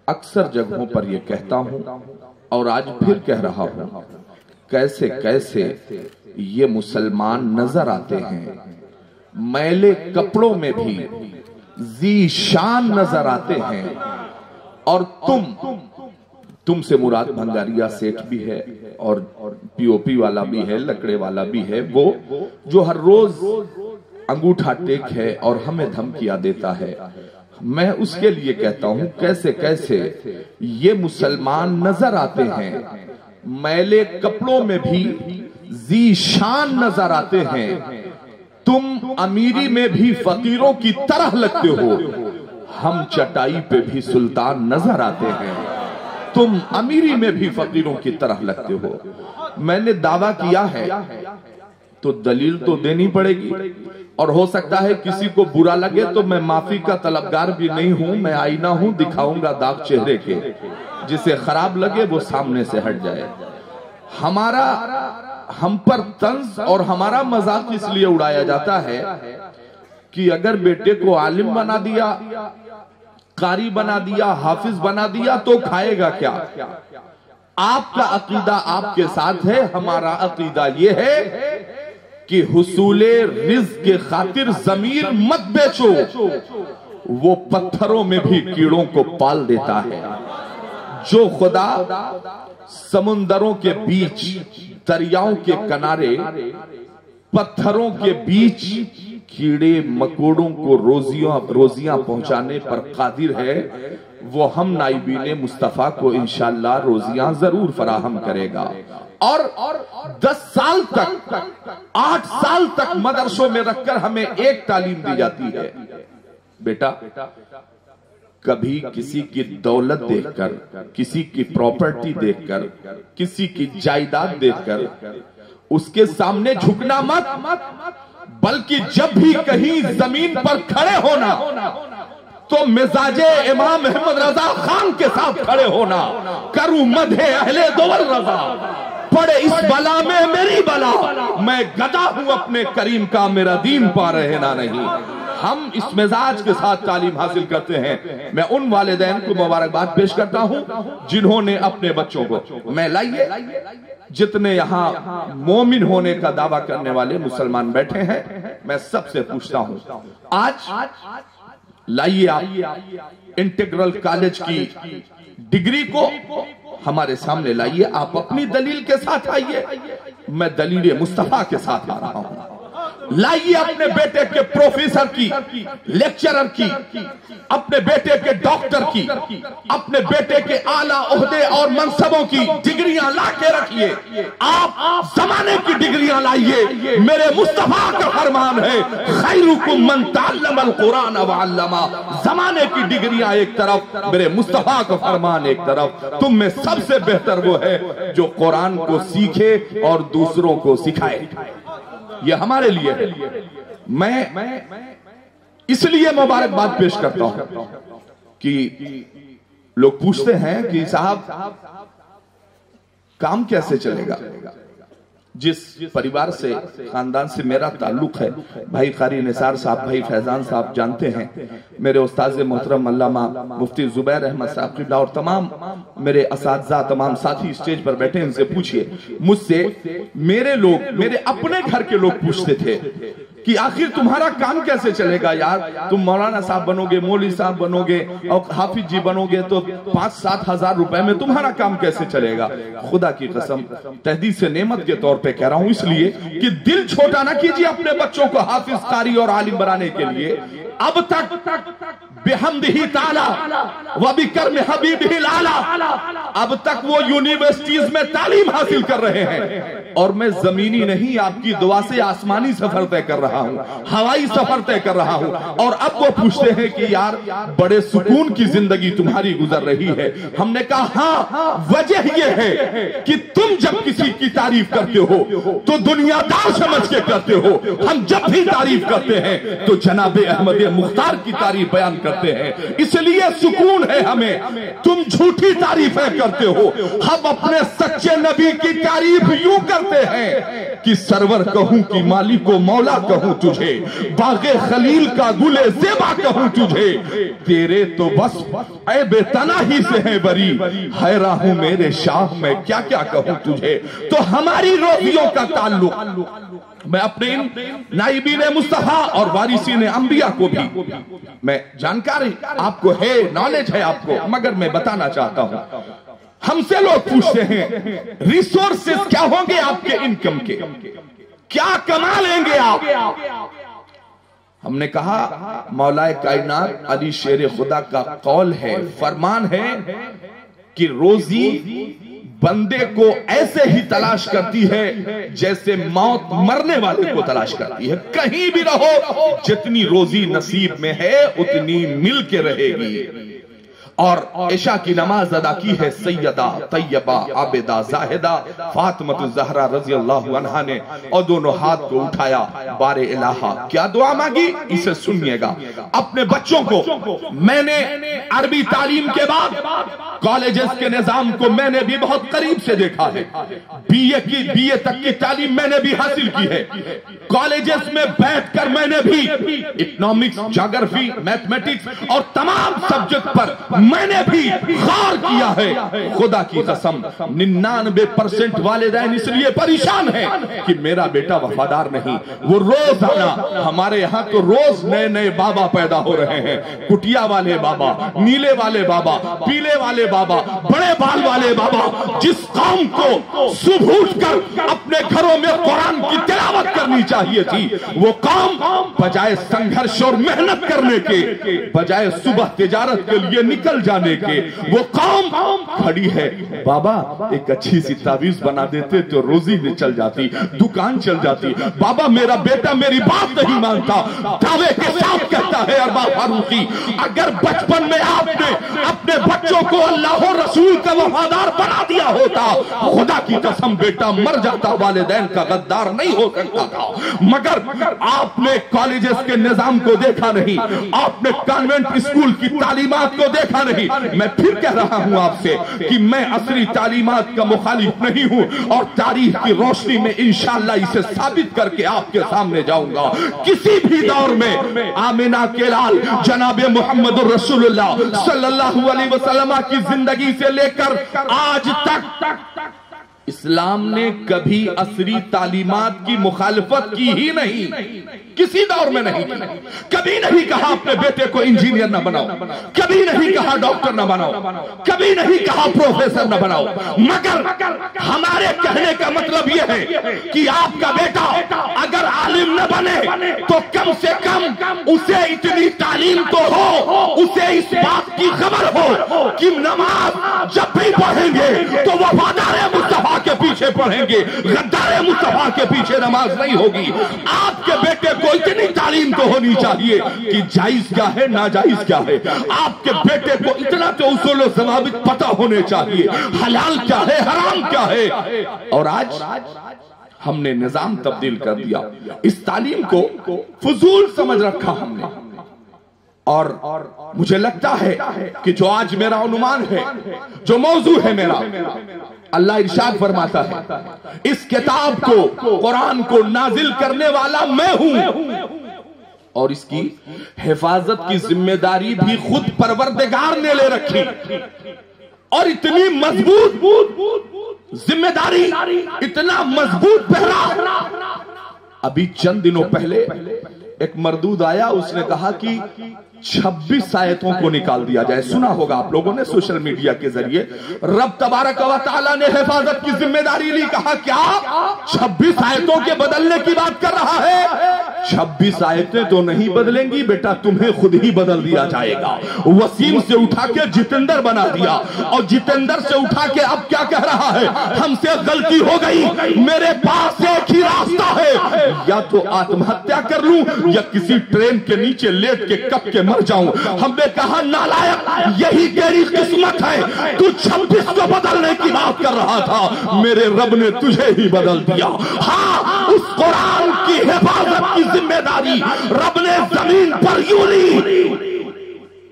اکثر جگہوں پر یہ کہتا ہوں اور آج پھر کہہ رہا ہوں، کیسے کیسے یہ مسلمان نظر آتے ہیں، میلے کپڑوں میں بھی ذی شان نظر آتے ہیں، اور تم سے مراد بھنگاریا سیٹھ بھی ہے اور پی او پی والا بھی ہے، لکڑے والا بھی ہے، وہ جو ہر روز انگوٹھا ٹیک ہے اور ہمیں دھمکیاں دیتا ہے۔ میں اس کے لیے کہتا ہوں، کیسے کیسے یہ مسلمان نظر آتے ہیں، میلے کپڑوں میں بھی ذی شان نظر آتے ہیں، تم امیری میں بھی فقیروں کی طرح لگتے ہو، ہم چٹائی پہ بھی سلطان نظر آتے ہیں، تم امیری میں بھی فقیروں کی طرح لگتے ہو۔ میں نے دعویٰ کیا ہے تو دلیل تو دینی پڑے گی، اور ہو سکتا ہے کسی کو برا لگے تو میں معافی کا طلبگار بھی نہیں ہوں، میں آئینہ ہوں، دکھاؤں گا داغ چہرے کے، جسے خراب لگے وہ سامنے سے ہٹ جائے۔ ہم پر طنز اور ہمارا مذاق اس لیے اڑایا جاتا ہے کہ اگر بیٹے کو عالم بنا دیا، قاری بنا دیا، حافظ بنا دیا تو کھائے گا کیا؟ آپ کا عقیدہ آپ کے ساتھ ہے، ہمارا عقیدہ یہ ہے کہ حصول رزق کے خاطر ضمیر مت بیچو، وہ پتھروں میں بھی کیڑوں کو پال دیتا ہے۔ جو خدا سمندروں کے بیچ، دریاؤں کے کنارے، پتھروں کے بیچ کیڑے مکوڑوں کو روزیاں پہنچانے پر قادر ہے، وہ ہم نائبین مصطفیٰ کو انشاءاللہ روزیاں ضرور فراہم کرے گا۔ اور 10 سال تک، 8 سال تک مدرسوں میں رکھ کر ہمیں ایک تعلیم دی جاتی ہے، بیٹا کبھی کسی کی دولت دیکھ کر، کسی کی پراپرٹی دیکھ کر، کسی کی جائیداد دیکھ کر اس کے سامنے جھکنا مت، بلکہ جب بھی کہیں زمین پر کھڑے ہونا تو مزاج امام احمد رضا خان کے ساتھ کھڑے ہونا، کروں مدح اہل دول رضا، پڑے اس بلا میں میری بلا، میں گدا ہوں اپنے کریم کا، میرا دین پا رہنا نہیں۔ ہم اس مزاج کے ساتھ تعلیم حاصل کرتے ہیں۔ میں ان والدین کو مبارکباد پیش کرتا ہوں جنہوں نے اپنے بچوں کو، میں لائیے جتنے یہاں مومن ہونے کا دعویٰ کرنے والے مسلمان بیٹھے ہیں، میں سب سے پوچھتا ہوں، آج لائیے آپ انٹیگرل کالج کی ڈگری کو ہمارے سامنے لائیے، آپ اپنی دلیل کے ساتھ آئیے، میں دلیل مصطفیٰ کے ساتھ آ رہا ہوں۔ لائیے اپنے بیٹے کے پروفیسر کی، لیکچرر کی، اپنے بیٹے کے ڈاکٹر کی، اپنے بیٹے کے اعلیٰ عہدے اور منصبوں کی ڈگریاں لا کے رکھیے۔ آپ زمانے کی ڈگریاں لائیے، میرے مصطفیٰ کا فرمان ہے خیرکم من تعلم القرآن وعلمہ۔ زمانے کی ڈگریاں ایک طرف، میرے مصطفیٰ کا فرمان ایک طرف، تم میں سب سے بہتر وہ ہے جو قرآن کو سیکھے اور دوسروں کو سکھائے۔ یہ ہمارے لیے ہے۔ میں اس لیے مبارکباد پیش کرتا ہوں کہ لوگ پوچھتے ہیں کہ صاحب کام کیسے چلے گا؟ جس پریوار سے، خاندان سے میرا تعلق ہے، بھائی قاری نثار صاحب، بھائی فیضان صاحب جانتے ہیں، میرے استاذ محترم علامہ مفتی زبیر احمد صاحب قبلہ اور تمام میرے اساتذہ، تمام ساتھی اسٹیج پر بیٹھے، ان سے پوچھئے، مجھ سے میرے لوگ، میرے اپنے گھر کے لوگ پوچھتے تھے کہ آخر تمہارا کام کیسے چلے گا یار؟ تم مولانا صاحب بنو گے، مولوی صاحب بنو گے اور حافظ جی بنو گے تو 5-7 ہزار روپے میں تمہارا کام کیسے چلے گا؟ خدا کی قسم تحدیث نعمت کے طور پہ کہہ رہا ہوں، اس لیے کہ دل چھوٹا نہ کیجئے اپنے بچوں کو حافظ، قاری اور عالم بنانے کے لیے۔ اب تک بحمدہ تعالی و بکرم حبیبہ الاعلی، اب تک وہ یونیورسٹیز میں تعلیم حاصل کر رہے ہیں، اور میں زمینی نہیں، آپ کی دعا سے آسمانی سفر طے کر رہا ہوں، ہوائی سفر طے کر رہا ہوں۔ اور اب وہ پوچھتے ہیں کہ یار بڑے سکون کی زندگی تمہاری گزر رہی ہے۔ ہم نے کہا ہاں، وجہ یہ ہے کہ تم جب کسی کی تعریف کرتے ہو تو دنیا دار سمجھ کے کرتے ہو، ہم جب بھی تعریف کرتے ہیں تو جناب احمد وہی مختار کی تعریف بیان کرتے ہیں، اس لیے سکون ہے ہمیں۔ تم جھوٹی تعریفیں کرتے ہو، ہم اپنے سچے نبی کی تعریف یوں کرتے ہیں کہ سرور کہوں کہ مالک و مولا کہوں تجھے، باغ خلیل کا گل زیبا کہوں تجھے، تیرے تو بس اے بے تناہی سے ہیں بری، حیران ہوں میرے شاہ میں کیا کیا کہوں تجھے۔ تو ہماری روزیوں کا تعلق میں اپنے ان نائبین مصطفیٰ اور وارثین انبیاء کو بھی، میں جانکاری آپ کو ہے، نالج ہے آپ کو، مگر میں بتانا چاہتا ہوں۔ ہم سے لوگ پوچھتے ہیں ریسورسز کیا ہوں گے آپ کے انکم کے، کیا کما لیں گے آپ؟ ہم نے کہا مولا کائنات علی شیر خدا کا قول ہے، فرمان ہے کہ روزی بندے کو ایسے ہی تلاش کرتی ہے جیسے موت مرنے والے کو تلاش کرتی ہے۔ کہیں بھی رہو، جتنی روزی نصیب میں ہے اتنی مل کے رہے گی۔ اور عشاء کی نماز ادا کی ہے سیدہ طیبہ عابدہ زاہدہ فاطمہ الزہرا رضی اللہ عنہا نے، اور دونوں ہاتھ کو اٹھایا، بار الہا کیا دعا مانگی اسے سنیے گا۔ اپنے بچوں کو میں نے عربی تعلیم کے بعد کالجز کے نظام کو میں نے بھی بہت قریب سے دیکھا ہے، بی اے تک کی تعلیم میں نے بھی حاصل کی ہے، کالجز میں بیٹھ کر میں نے بھی اکنامکس، جغرافی، میتھمیٹکس اور تمام سبجیکٹ پر میں نے بھی غور کیا ہے۔ خدا کی قسم 99% والدین اس لیے پریشان ہیں کہ میرا بیٹا وفادار نہیں۔ وہ روز آنا، ہمارے یہاں تو روز نئے نئے بابا پیدا ہو رہے ہیں، کٹیا والے بابا، نیلے والے بابا، پیلے والے بابا، بڑے بال والے بابا۔ جس قوم کو صبح اٹھ کر اپنے گھروں میں قرآن کی تلاوت کرنی چاہیے تھی، وہ قوم بجائے سنگھرش اور محنت کرنے کے، بجائے صبح تجارت کے لیے نکل جانے کے، وہ قوم کھڑی ہے بابا ایک اچھی سی تعویذ بنا دیتے تو روزی میں چل جاتی، دکان چل جاتی۔ بابا میرا بیٹا میری بات نہیں مانتا، دعوے کے ساتھ کہتا ہے ارباب فاروقی، اگر بچپن میں آپ نے اپنے بچوں کو اللہ اور رسول کا وفادار بنا دیا ہوتا، خدا کی قسم بیٹا مر جاتا، والدین کا غدار نہیں ہو سکتا تھا۔ مگر آپ نے کالجز کے نظام کو دیکھا نہیں، آپ نے کانوینٹ اسکول کی تعلیمات کو دیکھا نہیں۔ میں پھر کہہ رہا ہوں آپ سے کہ میں عصری تعلیمات کا مخالف نہیں ہوں، اور تاریخ کی روشنی میں انشاءاللہ اسے ثابت کر کے آپ کے سامنے جاؤں گا۔ کسی بھی دور میں آمنہ کے لال جناب محمد رسول اللہ صلی اللہ علیہ وسلم کی زندگی سے لے کر آج تک اسلام نے کبھی عصری تعلیمات کی مخالفت کی ہی نہیں، کسی دور میں نہیں کی۔ کبھی نہیں کہا اپنے بیٹے کو انجینئر نہ بناؤ، کبھی نہیں کہا ڈاکٹر نہ بناؤ، کبھی نہیں کہا پروفیسر نہ بناؤ، مگر ہمارے کہنے کا مطلب یہ ہے کہ آپ کا بیٹا اگر عالم نہ بنے تو کم سے کم اسے اتنی تعلیم تو ہو، اسے اس بات کی خبر ہو کہ نماز جب بھی پڑھیں گے تو وفادار مصطفیٰ کے پیچھے پڑھیں گے، غدار مصطفیٰ کے پیچھے نماز نہیں ہوگی۔ آپ کے بیٹے کو اتنی تعلیم تو ہونی چاہیے کہ جائز کیا ہے ناجائز کیا ہے، آپ کے بیٹے کو اتنا تو اصول و ضوابط پتہ ہونے چاہیے، حلال کیا ہے حرام کیا ہے۔ اور آج ہم نے نظام تبدیل کر دیا، اس تعلیم کو فضول سمجھ رکھا ہم نے۔ اور مجھے لگتا ہے کہ جو آج میرا عنوان ہے، جو موضوع ہے میرا، اللہ ارشاد فرماتا ہے اس کتاب کو، قرآن کو نازل کرنے والا میں ہوں، اور اس کی حفاظت کی ذمہ داری بھی خود پروردگار نے لے رکھی۔ اور اتنی مضبوط ذمہ داری، اتنا مضبوط پہرا۔ ابھی چند دنوں پہلے ایک مردود آیا، اس نے کہا کہ 26 آیتوں کو نکال دیا جائے۔ سنا ہوگا آپ لوگوں نے سوشل میڈیا کے ذریعے، رب تبارک و تعالیٰ نے حفاظت کی ذمہ داری لی، کہا کیا 26 آیتوں کے بدلنے کی بات کر رہا ہے؟ 26 آیتیں تو نہیں بدلیں گی بیٹا، تمہیں خود ہی بدل دیا جائے گا۔ وسیم سے اٹھا کے جتندر بنا دیا، اور جتندر سے اٹھا کے اب کیا کہہ رہا ہے؟ ہم سے غلطی ہو گئی، میرے پاس ایک ہی راستہ ہے، یا تو آتم ہتیا کر لوں یا کسی ٹرین کے نیچے لیٹ کے کب کے مر جاؤں۔ ہم نے کہا نالائق، یہی تیری قسمت ہے، تو 26 کو بدلنے کی بات کر رہا تھا، میرے رب نے تجھے ہی بدل دیا۔ ہاں اس قرآن کی حفاظت کی ذمہ داری رب نے زمین پر یوں لی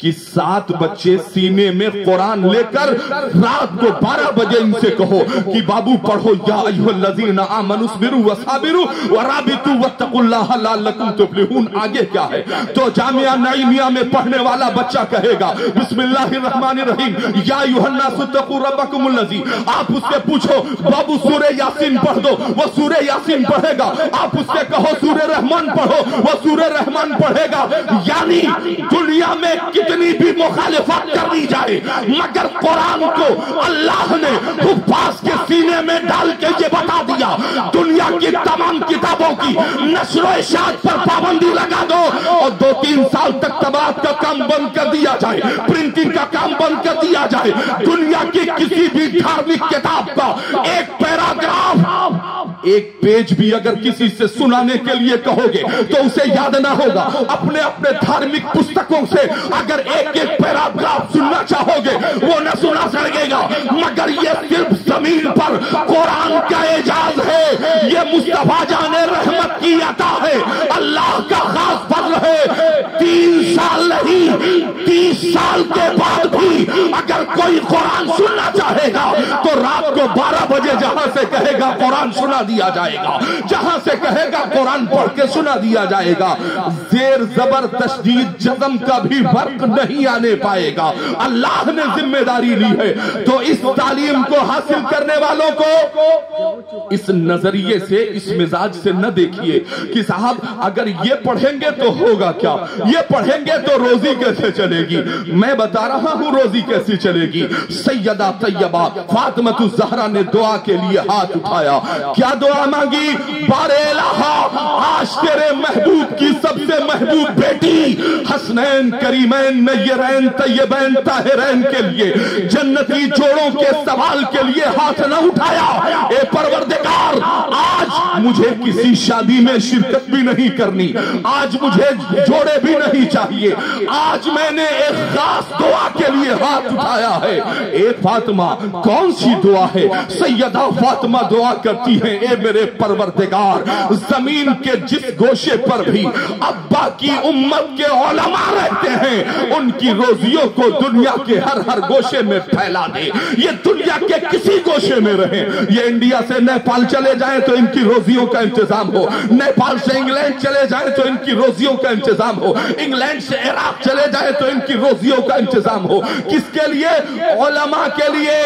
کہ 7 بچے سینے میں قرآن لے کر رات کو 12 بجے ان سے کہو کہ بابو پڑھو یا ایھا الذین آمنوا اصبروا وصابروا ورابطوا واتقوا اللہ لعلکم تفلحون. آگے کیا ہے؟ تو جامعہ نعیمیہ میں پڑھنے والا بچہ کہے گا بسم اللہ الرحمن الرحیم یا ایھا الناس اتقوا ربکم الذی. آپ اس سے پوچھو بابو سورہ یاسین پڑھ دو، وہ سورہ یاسین پڑھے گا. آپ اس سے کہو سورہ رحمان پڑھو، وہ سورہ رحمان پڑھے گا. یعنی دنیا میں کتنی بھی مخالفت کر دی جائے مگر قرآن کو اللہ نے حفاظ کے سینے میں ڈال کے یہ بتا دیا دنیا کی تمام کتابوں کی نشر و اشاعت پر پابندی لگا دو اور 2-3 سال تک طباعت کا کام بند کر دیا جائے، پرنٹنگ کا کام بند کر دیا جائے. دنیا کی کسی بھی دھارمک کتاب کا ایک پیراگراف، ایک پیج بھی اگر کسی سے سنانے کے لیے کہو گے تو اسے یاد نہ ہوگا. اپنے اپنے دھارمک پستکوں سے اگر ایک پیراگراف سننا چاہو گے وہ نہ سنا سکے گا. مگر یہ صرف زمین پر قرآن کا اعجاز ہے، یہ مصطفیٰ جان رحمت کی عطا ہے، اللہ کا خاص فضل ہے. 3 سال نہیں 30 سال کے بعد بھی اگر کوئی قرآن سننا چاہے گا تو رات کو 12 بجے جہاں سے کہے گا قرآن سنا دیا جائے گا، جہاں سے کہے گا قرآن پڑھ کے سنا دیا جائے گا. زیر زبر تشدید جزم کا بھی فرق نہیں آنے پائے گا. اللہ نے ذمہ داری لی ہے. تو اس تعلیم کو حاصل کرنے والوں کو اس نظریے سے، اس مزاج سے نہ دیکھیے کہ صاحب اگر یہ پڑھیں گے تو ہوگا کیا، یہ پڑھیں گے تو روزی کیسے چلے گی. میں بتا رہا ہوں روزی کیسے چلے گی. سیدہ طیبہ فاطمہ الزہرا نے دعا کے لیے ہاتھ اٹھایا. کیا دعا مانگی؟ بارے الہا آج تیرے محبوب کی سب سے محبوب بیٹی حسنین کریمین نیرین طیبین طاہرین کے لیے، جنتی جوڑوں کے سوال کے لیے ہاتھ نہ اٹھایا. اے پروردگار آج مجھے کسی شادی میں شرکت بھی نہیں کرنی، آج مجھے جوڑے بھی نہیں چاہیے، آج میں نے ایک خاص دعا کے لیے ہاتھ اٹھایا ہے. اے فاطمہ کون سی دعا ہے؟ سیدہ فاطمہ دعا کرتی ہیں اے میرے پروردگار زمین کے جس گوشے پر بھی ابا کی امت کے علماء رہتے ہیں ان کی روزیوں کو دنیا کے ہر گوشے میں پھیلا دے. یہ دنیا کے کسی گوشے میں رہیں، یہ انڈیا سے نیپال چلے جائیں تو ان کی روزیوں کا انتظام ہو، نیپال سے انگلینڈ چلے جائیں تو ان کی روزیوں کا انتظام ہو، انگلینڈ سے عراق چلے جائیں تو ان کی روزیوں کا انتظام ہو. کس کے لیے؟ علماء کے لیے،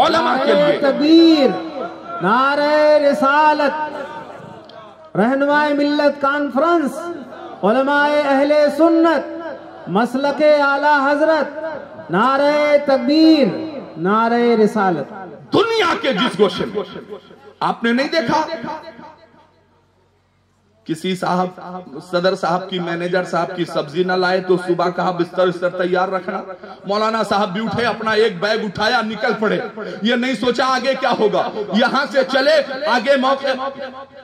علماء کے لیے. تکبیر، نعرہ رسالت، رہنمائے ملت کانفرنس، علماء اہل سنت، مسلک اعلی حضرت، نعرہ تکبیر، نعرہ رسالت. دنیا کے جس گوشے میں آپ نے نہیں دیکھا کسی صاحب صدر صاحب کی مینیجر صاحب کی سبزی نہ لائے تو صبح کہا بستر تیار رکھنا. مولانا صاحب بھی اٹھے، اپنا ایک بیگ اٹھایا، نکل پڑے. یہ نہیں سوچا آگے کیا ہوگا. یہاں سے چلے آگے موقع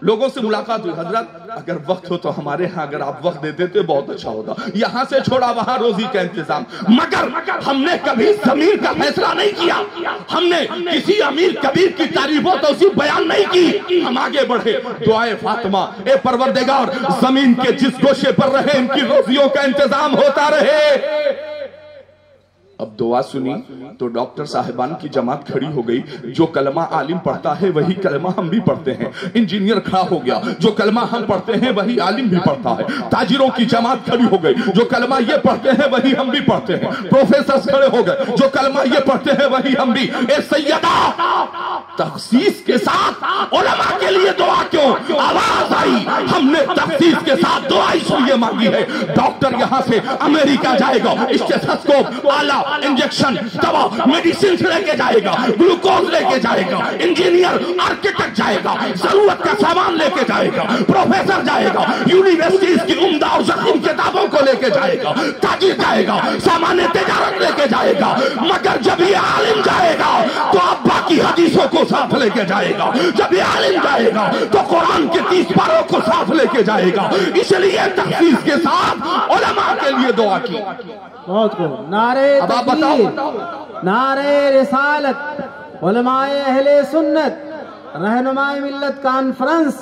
لوگوں سے ملاقات ہوئی، حضرت اگر وقت ہو تو ہمارے ہاں اگر آپ وقت دیتے تو بہت اچھا ہوگا. یہاں سے چھوڑا وہاں روزی کا انتظام. مگر ہم نے کبھی ضمیر کا فیصلہ نہیں کیا، ہم نے کسی امیر کبیر کی تعریف و توصیف بیان نہیں کی. ہم آگے بڑھے. دعائے فاطمہ اے پروردگار زمین کے جس گوشے پر رہے ان کی روزیوں کا انتظام ہوتا رہے. اب دعا سنی تو ڈاکٹر صاحبان کی جماعت کھڑی ہو گئی. جو کلمہ عالم پڑھتا ہے وہی کلمہ ہم بھی پڑھتے ہیں. انجینئر کھڑا ہو گیا، جو کلمہ ہم پڑھتے ہیں وہی عالم بھی پڑھتا ہے. تاجروں کی جماعت کھڑی ہو گئی، جو کلمہ یہ پڑھتے ہیں وہی ہم بھی پڑھتے ہیں. پروفیسر کھڑے ہو گئے، جو کلمہ یہ پڑھتے ہیں وہی ہم بھی. اے سیدہ تخصیص کے ساتھ علماء کے لیے دعا کیوں؟ آواز آئی ہم نے تخصیص کے ساتھ دعا اس لیے مانگی ہے. ڈاکٹر یہاں سے امریکہ جائے گا، اسٹیتھوسکوپ، آلہ، انجیکشن، دوا، میڈیسن لے کے جائے گا، گلوکوز لے کے جائے گا. انجینئر آرکیٹیکٹ جائے گا، ضرورت کا سامان لے کے جائے گا. پروفیسر جائے گا، یونیورسٹیز کی عمدہ اور ضخیم کتابوں کو لے کے جائے گا. تاجر جائے گا، سامان تجارت لے کے جائے گا. مگر جب یہ عالم جائے گا تو ابا کی حدیثوں کو ساتھ لے کے جائے گا. جب یہ عالم جائے گا تو قرآن کے 30 پاروں کو ساتھ لے کے جائے گا. اس لیے تخصیص کے ساتھ علماء کے لیے دعا کی. بہت کو نعرہ تکبیر، نعرہ رسالت، علماء اہل سنت، रहनुमाए मिल्लत कॉन्फ्रेंस।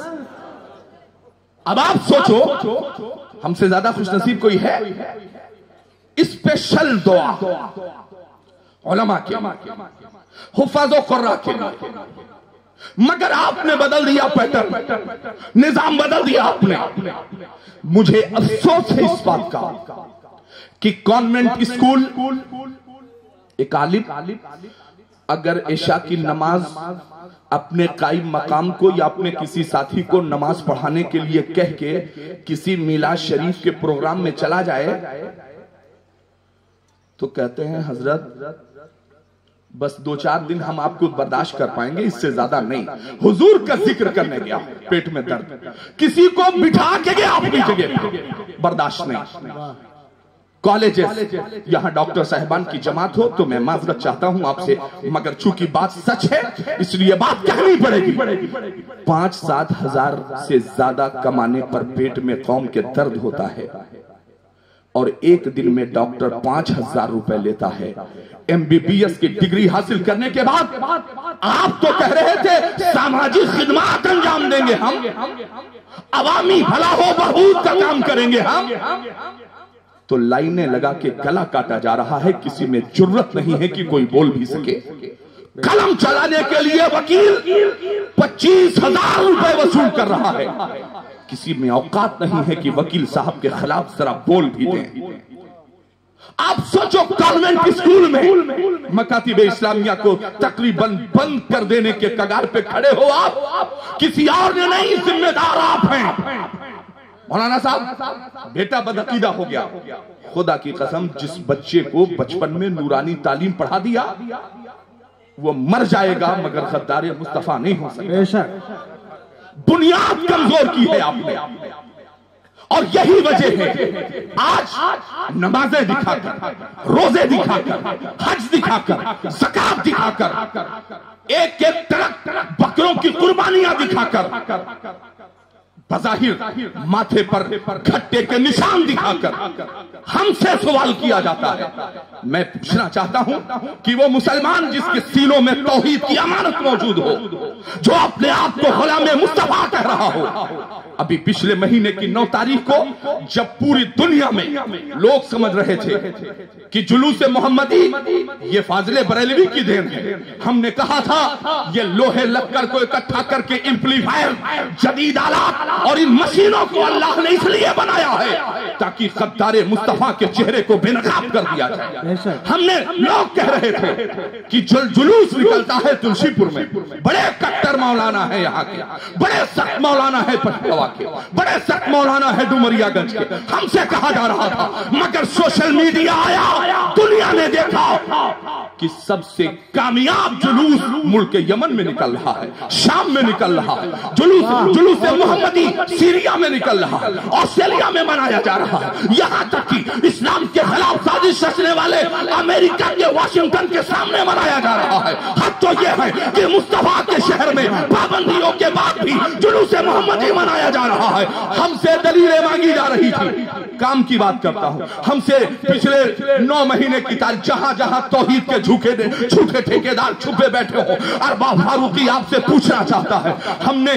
अब आप सोचो, हमसे ज्यादा खुशनसीब कोई है? स्पेशल दुआ उलमा के, हुफ़ाज़ व क़ुर्रा के, मगर आपने बदल दिया पैटर्न, निजाम बदल दिया आपने। मुझे अफसोस है इस बात का कि कॉन्वेंट स्कूल, एक आलिम अगर इशा की नमाज अपने कायम मकाम को या अपने किसी साथी को नमाज पढ़ाने के लिए कह के किसी मिलाद शरीफ के प्रोग्राम में चला जाए तो कहते हैं हजरत बस 2-4 दिन हम आपको बर्दाश्त कर पाएंगे, इससे ज्यादा नहीं। हुजूर का जिक्र करने गया, पेट में दर्द, किसी को बिठा के गया अपनी जगह, बर्दाश्त नहीं। कॉलेजेस, यहां डॉक्टर साहिबान की जमात हो तो मैं माजरत चाहता हूं आपसे, मगर चूंकि बात सच है इसलिए बात कहनी पड़ेगी। 5-7 हजार से ज्यादा कमाने पर पेट में कौम के दर्द होता है और एक दिन में डॉक्टर 5,000 रुपए लेता है। MBBS की डिग्री हासिल करने के बाद आप तो कह रहे थे सामाजिक खिदमत अंजाम देंगे हम, अवामी भला हो बहूत का काम करेंगे हम, तो लाइनें लगा के गला काटा जा रहा है। किसी में जुर्रत नहीं है कि कोई बोल भी सके। कलम चलाने के लिए वकील 25,000 रुपए वसूल कर रहा है, किसी में औकात नहीं है कि वकील साहब के खिलाफ जरा बोल भी दें। आप सोचो, कॉन्वेंट स्कूल में मकातिबे इस्लामिया को तकरीबन बंद कर देने के कगार पे खड़े हो आप, किसी और ने नहीं, जिम्मेदार आप हैं। मौलाना साहब, बेटा बदअकीदा हो गया, खुदा की कसम जिस बच्चे को बचपन में नूरानी तालीम पढ़ा दिया वो मर जाएगा मगर गद्दार मुस्तफा नहीं हो सकता। बुनियाद कमजोर की है आपने, और यही वजह है आज नमाजें दिखाकर, रोजे दिखाकर, हज दिखाकर, ज़कात दिखाकर, एक एक ट्रक बकरों की कुर्बानियां दिखाकर, बज़ाहिर माथे पर खट्टे के निशान दिखाकर हमसे सवाल किया जाता है। मैं पूछना चाहता हूं कि वो मुसलमान जिसके सीनों में तौहीद की अमानत मौजूद हो, जो अपने आप को गुलाम मुस्तफा कह रहा हो, अभी पिछले महीने की 9 तारीख को जब पूरी दुनिया में लोग समझ रहे थे कि जुलूस मोहम्मदी ये फाजिले बरेलवी की देन है, हमने कहा था ये लोहे लक्कर को इकट्ठा करके एम्पलीफायर, जदीद आलात और इन मशीनों को अल्लाह ने इसलिए बनाया है ताकि गद्दारे मुस्तफा के चेहरे को बेनकाब कर दिया जाए। हमने, लोग कह रहे थे कि जुलूस निकलता है तुलसीपुर में, बड़े कट्टर मौलाना है यहाँ के, बड़े सख्त मौलाना है पशपवा के, बड़े सख्त मौलाना है डुमरियागंज के, हमसे कहा जा रहा था। मगर सोशल मीडिया आया, दुनिया ने देखा कि सबसे कामयाब जुलूस मुल्क यमन में निकल रहा है, शाम में निकल रहा है, जुलूस मोहम्मदी सीरिया में निकल रहा है, ऑस्ट्रेलिया में मनाया जा रहा है, यहाँ तक कि इस्लाम के खिलाफ साजिश रचने वाले अमेरिका के वाशिंगटन के सामने मनाया जा रहा है। हद तो यह है कि मुस्तफा के शहर में पाबंदियों के बाद भी जुलूस मोहम्मदी मनाया जा रहा है। हमसे दलीलें मांगी जा रही थी, काम की बात करता हूं, हमसे पिछले 9 महीने की तारीख जहां जहां तौहीद के झूठे ठेकेदार छुपे बैठे हो, अरबाब फारूकी आपसे पूछना चाहता है, हमने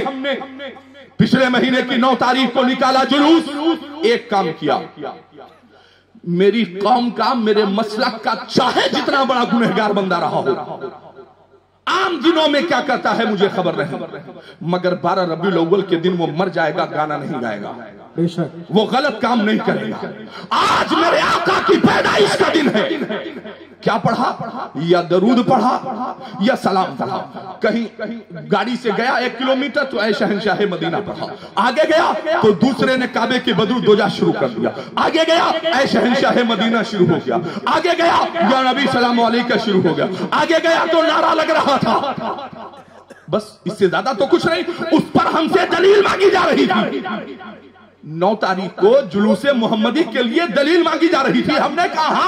पिछले महीने की 9 तारीख को निकाला जुलूस, एक काम किया, मेरी कौम का, मेरे मसलक का चाहे जितना बड़ा गुनहगार बंदा रहा हो, आम दिनों में क्या करता है मुझे खबर नहीं, मगर 12 रबीउल अव्वल के दिन वो मर जाएगा, गाना नहीं गाएगा, वो गलत काम नहीं करेगा। आज मेरे आका की पैदाइश का दिन है, क्या पढ़ा, या दरूद पढ़ा या सलाम पढ़ा, कहीं गाड़ी से गया 1 किलोमीटर तो ऐ शहंशाह मदीना पढ़ा, आगे गया तो दूसरे ने काबे के बदरू दोजा शुरू कर दिया, आगे गया ऐ शहंशाह मदीना शुरू हो गया, आगे गया या नबी सलाम अलैका शुरू हो गया, आगे गया तो नारा लग रहा था, बस इससे ज्यादा तो कुछ नहीं। उस पर हमसे दलील मांगी जा रही थी। 9 तारीख को जुलूसे मोहम्मदी के लिए दलील मांगी जा रही थी। हमने कहा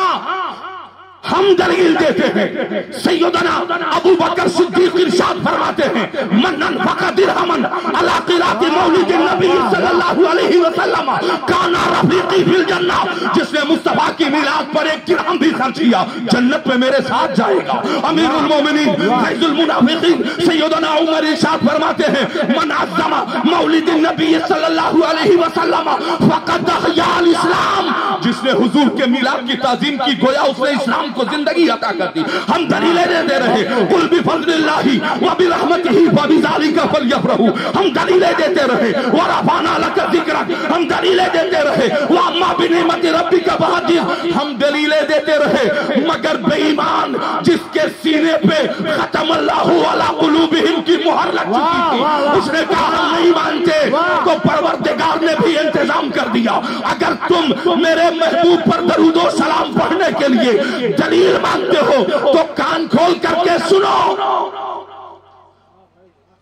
ہم دلیل دیتے ہیں. سیدنا ابو بکر صدیق ارشاد فرماتے ہیں من انفق درہمن علی قراءۃ مولد النبی صلی اللہ علیہ وسلم کان رفیقی فی الجنہ. جس نے مصطفیٰ کی میلاد پر ایک درہم بھی خرچ کیا جنت میں میرے ساتھ جائے گا. امیر المومنین فیض المنافقین سیدنا عمر ارشاد فرماتے ہیں من عظم مولد النبی صلی اللہ علیہ وسلم فقد احیا الاسلام. جس نے حضور کے میلاد کی تعظیم کی گویا اس نے اسلام کو زندگی عطا کر دی. ہم دلیلیں دیتے رہے قل بفضل اللہ وبرحمتہ فبذلک فلیفرحوا. ہم دلیلیں دیتے رہے ورفعنا لک ذکرک. ہم دلیلیں دیتے رہے واما بنعمت ربک فحدث. ہم دلیلیں دیتے رہے مگر بے ایمان جس کے سینے پہ ختم اللہ علی قلوبہم کی مہر لگ چکی تھی اس نے کہا ہم نہیں مانتے تو پروردگار نے بھی انتظام کر دیا. اگر تم میرے محبوب پر درود و سلام پڑھنے کے لیے دلیل مانگتے ہو تو کان کھول کر کے سنو.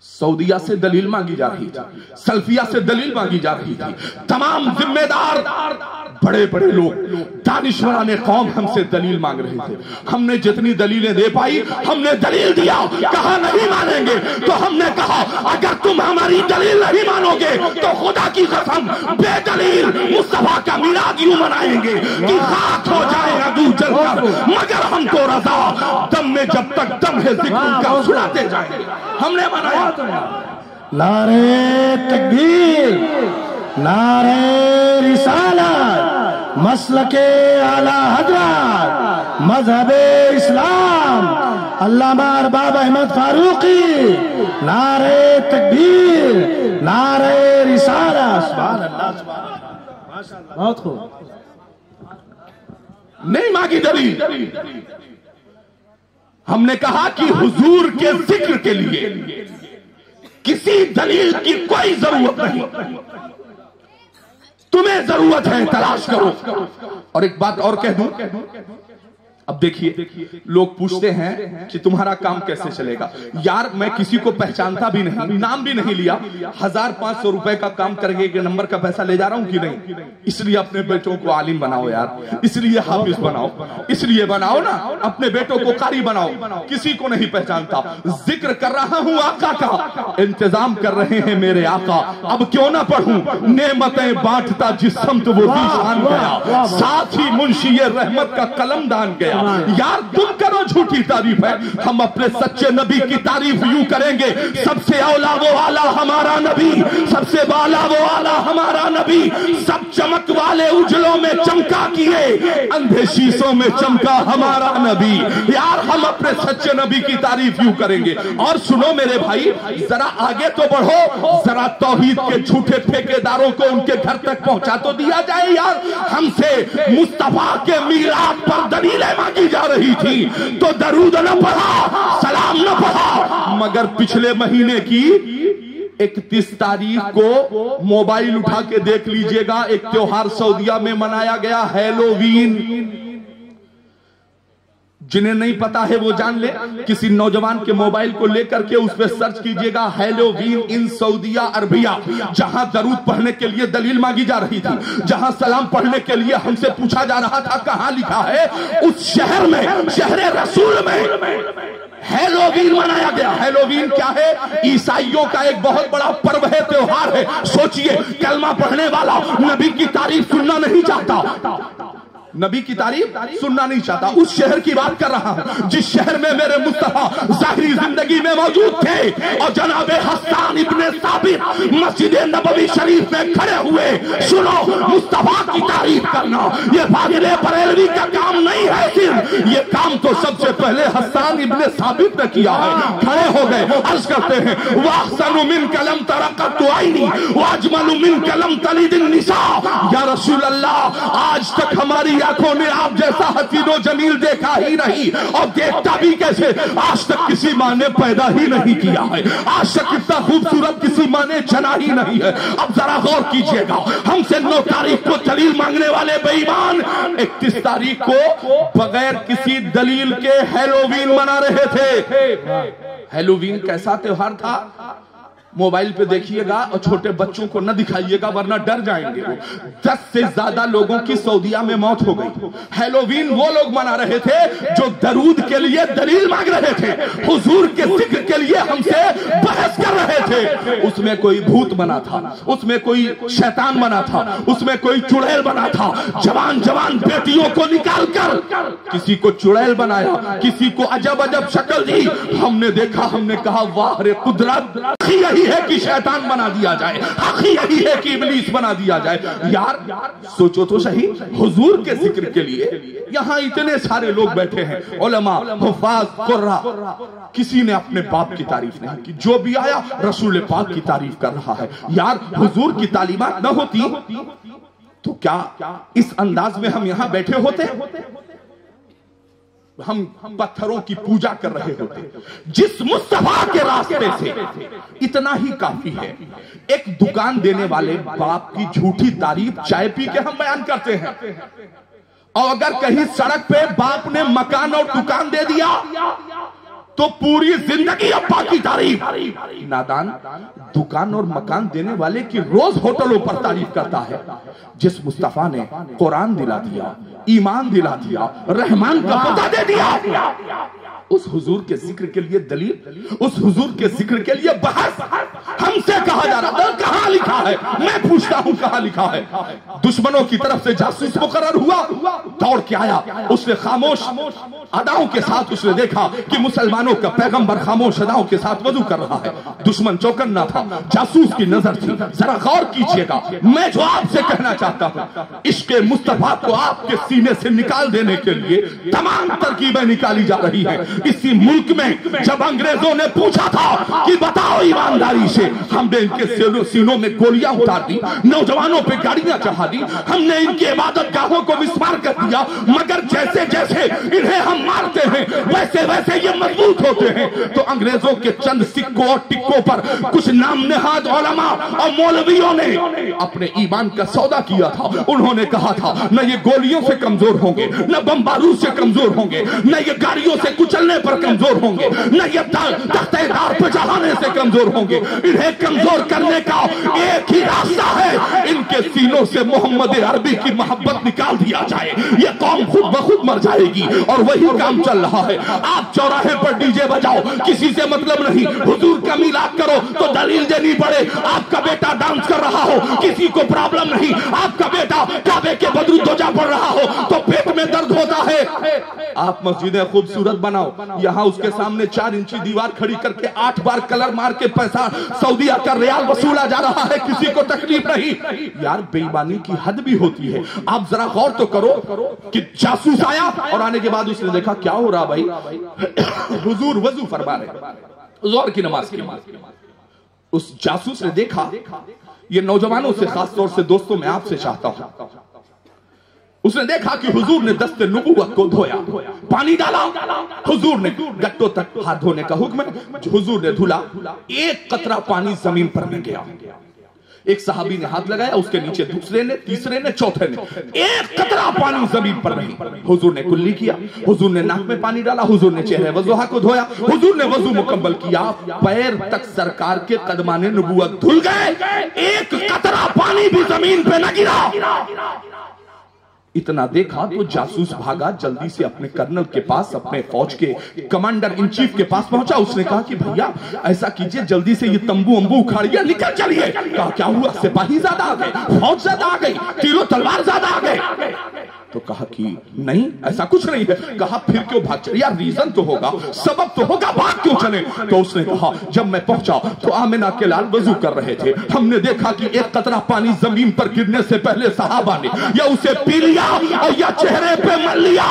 سعودیہ سے دلیل مانگی جا رہی تھی, سلفیہ سے دلیل مانگی جا رہی تھی. تمام ذمہ دار بڑے بڑے لوگ دانشوران قوم ہم سے دلیل مانگ رہے تھے. ہم نے جتنی دلیلیں دے پائی ہم نے دلیل دیا. کہا نہیں مانیں گے تو ہم نے کہا اگر تم ہماری دلیل نہیں مانو گے تو خدا کی قسم بے دلیل مصطفیٰ کا میلاد یوں منائیں گے کہ خاک ہو جائے گا دودھ جل کر, مگر ہم کو رضا دم میں جب تک دم ہے ذکر ان کا سناتے جائیں گے. ہم نے منایا. نعرہ تکبیر, نعرہ رسالت, مسلک اعلی حضرت, مذہب اسلام, علامہ ارباب احمد فاروقی. نعرہ تکبیر, نعرہ رسالت. سبحان اللہ, سبحان اللہ. بہت خوب. نہیں مانگی دلیل. ہم نے کہا کہ حضور کے ذکر کے لیے کسی دلیل کی کوئی ضرورت نہیں. تمہیں ضرورت ہے تلاش کرو. اور ایک بات اور کہہ دوں, اب دیکھیے لوگ پوچھتے ہیں کہ تمہارا کام کیسے چلے گا. یار میں کسی کو پہچانتا بھی نہیں, نام بھی نہیں لیا, 1500 روپے کا کام کر کے نمبر کا پیسہ لے جا رہا ہوں کہ نہیں. اس لیے اپنے بیٹوں کو عالم بناؤ یار, اس لیے حافظ بناؤ, اس لیے بناؤ نا اپنے بیٹوں کو قاری بناؤ. کسی کو نہیں پہچانتا, ذکر کر رہا ہوں آقا کا, انتظام کر رہے ہیں میرے آقا. اب کیوں نہ پڑھوں نعمتیں بانٹتا جس سمت وہ دیشان گیا, ساتھ ہی منشی رحمت کا قلم دان گیا. یار تم کرو جھوٹی تعریف ہے, ہم اپنے سچے نبی کی تعریف یوں کریں گے سب سے اولا وہ آلہ ہمارا نبی, سب سے بالا وہ آلہ ہمارا نبی, سب چمک والے اجلوں میں چمکا کیے, اندھے شیشوں میں چمکا ہمارا نبی. یار ہم اپنے سچے نبی کی تعریف یوں کریں گے. اور سنو میرے بھائی ذرا آگے تو بڑھو, ذرا توحید کے جھوٹے ٹھیکیداروں کو ان کے گھر تک پہنچا تو دیا جائے. یار ہم سے مصطفیٰ کے میلاد پر دلیلیں مانگی جا رہی تھی تو درود نہ پڑھا, سلام نہ پڑھا. مگر پچھلے مہینے کی 31 تاریخ کو موبائل اٹھا کے دیکھ لیجئے گا, ایک تیوہار سعودیہ میں منایا گیا ہیلووین. جنہیں نہیں پتا ہے وہ جان لے, کسی نوجوان کے موبائل کو لے کر کے اس پہ سرچ کیجئے گا ہیلووین ان سعودیہ عربیہ. جہاں درود پڑھنے کے لیے دلیل مانگی جا رہی تھی, جہاں سلام پڑھنے کے لیے ہم سے پوچھا جا رہا تھا کہاں لکھا ہے, اس شہر میں, شہر رسول میں ہیلووین منایا گیا. ہیلووین کیا ہے؟ عیسائیوں کا ایک بہت بڑا پرو ہے, تیوہار ہے. سوچئے کلمہ پڑھنے والا نبی کی تعریف سننا نہیں چاہتا, نبی کی تعریف سننا نہیں چاہتا. اس شہر کی بات کر رہا ہوں جس شہر میں میرے مصطفیٰ ظاہری زندگی میں موجود تھے, اور جناب حسان ابن ثابت مسجد نبوی شریف میں کھڑے ہوئے. سنو, مصطفیٰ کی تعریف کرنا یہ فاضل بریلوی کا کام نہیں ہے صرف, یہ کام تو سب سے پہلے حسان ابن ثابت نے کیا ہے. کھڑے ہو گئے, عرض کرتے ہیں وَأَحْسَنُ مِنْكَ لَمْ تَرَ قَطُّ عَيْنِي وَأَجْمَلُ مِنْكَ لَمْ تَلِدِ النِّسَاءُ. یا رسول اللہ, آج تک ہماری آنکھوں نے آپ جیسا حسین و جمیل دیکھا ہی نہیں, اور دیکھتا بھی کیسے, آج تک کسی ماں نے پیدا ہی نہیں کیا ہے, آج تک اتنا خوبصورت کسی ماں نے جنا ہی نہیں ہے. اب ذرا غور کیجئے گا, ہم سے 9 تاریخ کو دلیل مانگنے والے بے ایمان 31 تاریخ کو بغیر کسی دلیل کے ہیلووین منا رہے تھے. ہیلووین کیسا تیوہار تھا؟ मोबाइल पे देखिएगा और छोटे बच्चों को न दिखाइएगा वरना डर जाएंगे। 10 से ज्यादा लोगों की सऊदीया में मौत हो गई। हैलोवीन वो लोग मना रहे थे जो दरूद के लिए दलील मांग रहे थे, हुजूर के जिक्र के लिए हमसे बहस कर रहे थे। उसमें कोई भूत बना था, उसमें कोई शैतान बना था, उसमें कोई चुड़ैल बना था। जवान जवान बेटियों को निकाल कर किसी को चुड़ैल बनाया, किसी को अजब अजब शक्ल दी। हमने देखा, हमने कहा वाह रे कुदरत, यही है कि शैतान बना दिया जाए, यही है कि इब्लीस बना दिया जाए। यार सोचो तो सही, हुजूर के जिक्र के लिए यहां इतने सारे लोग बैठे हैं, उलमा, हुफ्फाज, कुर्रा, किसी ने अपने बाप की तारीफ नहीं की। जो भी आया रसूल पाक की तारीफ कर रहा है। यार हुजूर की तालीमात न होती तो क्या इस अंदाज में हम यहां बैठे होते? हम पत्थरों की पूजा कर रहे होते। जिस मुस्तफा के रास्ते से इतना ही काफी है। एक दुकान देने वाले बाप की झूठी तारीफ चाय पी के हम बयान करते हैं, और अगर कहीं सड़क पे बाप ने मकान और दुकान दे दिया तो पूरी जिंदगी अब्बा की तारीफ। नादान दुकान और मकान देने वाले की रोज होटलों पर तारीफ करता है। जिस मुस्तफा ने कुरान दिला दिया, ईमान दिला दिया, रहमान का पता दे दिया, उस हुजूर के जिक्र के लिए दलील, उस हुजूर के जिक्र के लिए बहस हमसे कहा जा रहा है। कहां लिखा है? मैं पूछता हूं कहां लिखा है? दुश्मनों की तरफ से जासूस मुकर्रर हुआ, दौड़ के आया, उसने खामोश अदाओं के साथ उसने देखा कि मुसलमानों का पैगंबर खामोश अदाओं के साथ वजू कर रहा है। दुश्मन चौकन्ना था, जासूस की नजर थी। जरा गौर कीजिएगा, मैं जो आपसे कहना चाहता हूं, इश्क़े मुस्तफा को आपके सीने से निकाल देने के लिए तमाम तरकीबें निकाली जा रही है। इसी मुल्क में जब अंग्रेजों ने पूछा था कि बताओ ईमानदारी से, हमने इनके सीनों में गोलियां उतार दी, नौजवानों पे गाड़ियां चढ़ा दी, हमने इनकी इबादत गाहों को मिसमार कर दिया, मगर जैसे जैसे इन्हें हम मारते हैं वैसे वैसे ये मजबूत होते हैं। तो अंग्रेजों के चंद सिक्कों और टिक्कों पर कुछ नाम नेहाद उलमा और मौलवियों ने अपने ईमान का सौदा किया था। उन्होंने कहा था न ये गोलियों से कमजोर होंगे, न बम बारूद से कमजोर होंगे, न ये गाड़ियों से कुचलने पर कमजोर होंगे, न ये तख्तेदार पे चढ़ाने से कमजोर होंगे। इन्हें कमजोर करने का एक ही रास्ता है, इनके सीनों से मोहम्मद अरबी की मोहब्बत निकाल दिया जाए, ये कौम खुद ब खुद मर जाएगी। और वही काम चल रहा है। आप चौराहे पर डीजे बजाओ, किसी से मतलब नहीं, हुजूर का मिलाद करो तो दलील देनी पड़े। आपका बेटा डांस कर रहा हो, किसी को प्रॉब्लम नहीं, आपका बेटा काबे के बदरू ध्वजा पड़ रहा हो तो पेट में दर्द होता है। आप मस्जिदें खूबसूरत बनाओ, यहाँ उसके सामने 4 इंची दीवार खड़ी करके 8 बार कलर मार के पैसा सऊदीया का रियाल वसूला जा रहा है, किसी को तकलीफ नहीं। यार बेईमानी की हद भी होती है। आप जरा गौर तो करो कि जासूस आया और आने के बाद उसने देखा क्या हो रहा भाई, हुजूर वजू फरमा रहे, ज़ोहर की नमाज की। उस जासूस ने देखा, ये नौजवानों से खास तौर से दोस्तों मैं आपसे चाहता हूं, उसने देखा कि हुजूर ने दस्ते नबूवत को धोया, पानी डाला, हुजूर ने गट्टों तक हाथ धोने का हुक्म, हुजूर ने धुला, एक कतरा पानी जमीन पर नहीं गया। एक सहाबी ने हाथ लगाया, उसके नीचे दूसरे ने, तीसरे ने, चौथे ने, एक कतरा पानी जमीन पर नहीं। हुजूर ने कुल्ली किया, हुजूर ने नाक में पानी डाला, हुजूर ने चेहरे वज़ूहा को धोया, हुजूर ने वजू मुकम्मल किया, पैर तक सरकार के कदमाने नबूवत धुल गए, एक कतरा पानी भी जमीन पे न गिरा। इतना देखा तो जासूस भागा, जल्दी से अपने कर्नल के पास, अपने फौज के कमांडर इन चीफ के पास पहुंचा। उसने कहा कि भैया ऐसा कीजिए, जल्दी से ये तंबू अंबू उखाड़िए, निकल चलिए। कहा क्या हुआ? सिपाही ज्यादा आ गए, फौज ज्यादा आ गई, तीरों तलवार ज्यादा आ गए। तो कहा कि नहीं ऐसा कुछ नहीं है। कहा फिर क्यों भाग चले? यार रीजन तो होगा, सबब तो होगा, भाग क्यों चले? तो उसने कहा जब मैं पहुंचा तो आमिना के लाल वजू कर रहे थे, हमने देखा कि एक कतरा पानी जमीन पर गिरने से पहले सहाबा ने या उसे पी लिया और या चेहरे पे मल लिया।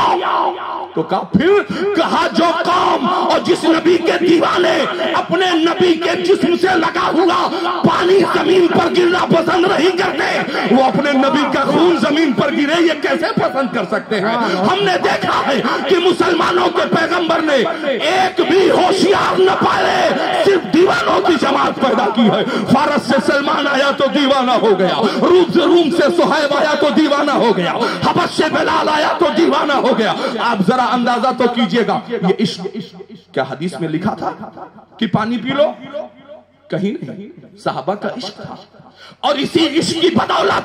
तो कहा फिर? कहा जो कौम और जिस नबी के दीवाने अपने नबी के जिस्म से लगा हुआ पानी जमीन पर गिरना पसंद नहीं करते, वो अपने नबी का खून जमीन पर गिरे ये कैसे पसंद कर सकते हैं? हमने देखा है कि मुसलमानों के पैगंबर ने एक भी होशियार न पाए, सिर्फ दीवानों की जमात पैदा की है। फारस से सलमान आया तो दीवाना हो गया, रूम से सुहैब आया तो दीवाना हो गया, हबश से बिलाल आया तो दीवाना हो गया। आप जरा अंदाजा तो कीजिएगा, ये इश्क क्या हदीस में लिखा था कि पानी पी लो? कहीं नहीं, साहबा का इश्क था। और इसी इश्क की बदौलत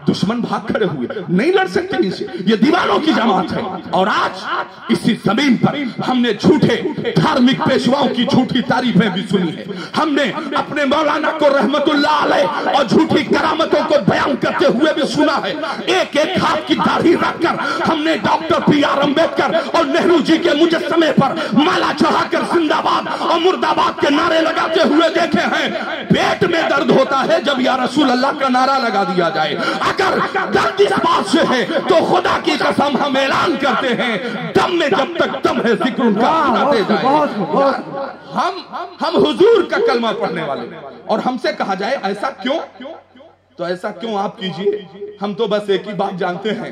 दुश्मन भाग खड़े हुए, नहीं लड़ सकते इनसे, ये दीवानों की जमात है। और आज इसी जमीन पर हमने झूठे धार्मिक पेशवाओं की झूठी तारीफें भी सुनी है। हमने अपने मौलाना को रहमतुल्लाह अलैह और झूठी करामतों को बयान करते हुए भी सुना है। एक एक हाथ की दाढ़ी रखकर हमने डॉक्टर B.R. अम्बेडकर और नेहरू जी के मुजस्समे पर माला चढ़ाकर जिंदाबाद और मुर्दाबाद के नारे लगाते हुए देखे हैं। पेट में दर्द होता है जब या रसूल अल्लाह का नारा लगा दिया जाए। अगर दर्द इस बात से है तो खुदा की कसम हम ऐलान करते हैं, दम में जब तक दम है जिक्र उनका सुनाते जाएं। हम हुजूर का कलमा पढ़ने वाले, और हमसे कहा जाए ऐसा क्यों, तो ऐसा क्यों आप कीजिए। हम तो बस एक ही बात जानते हैं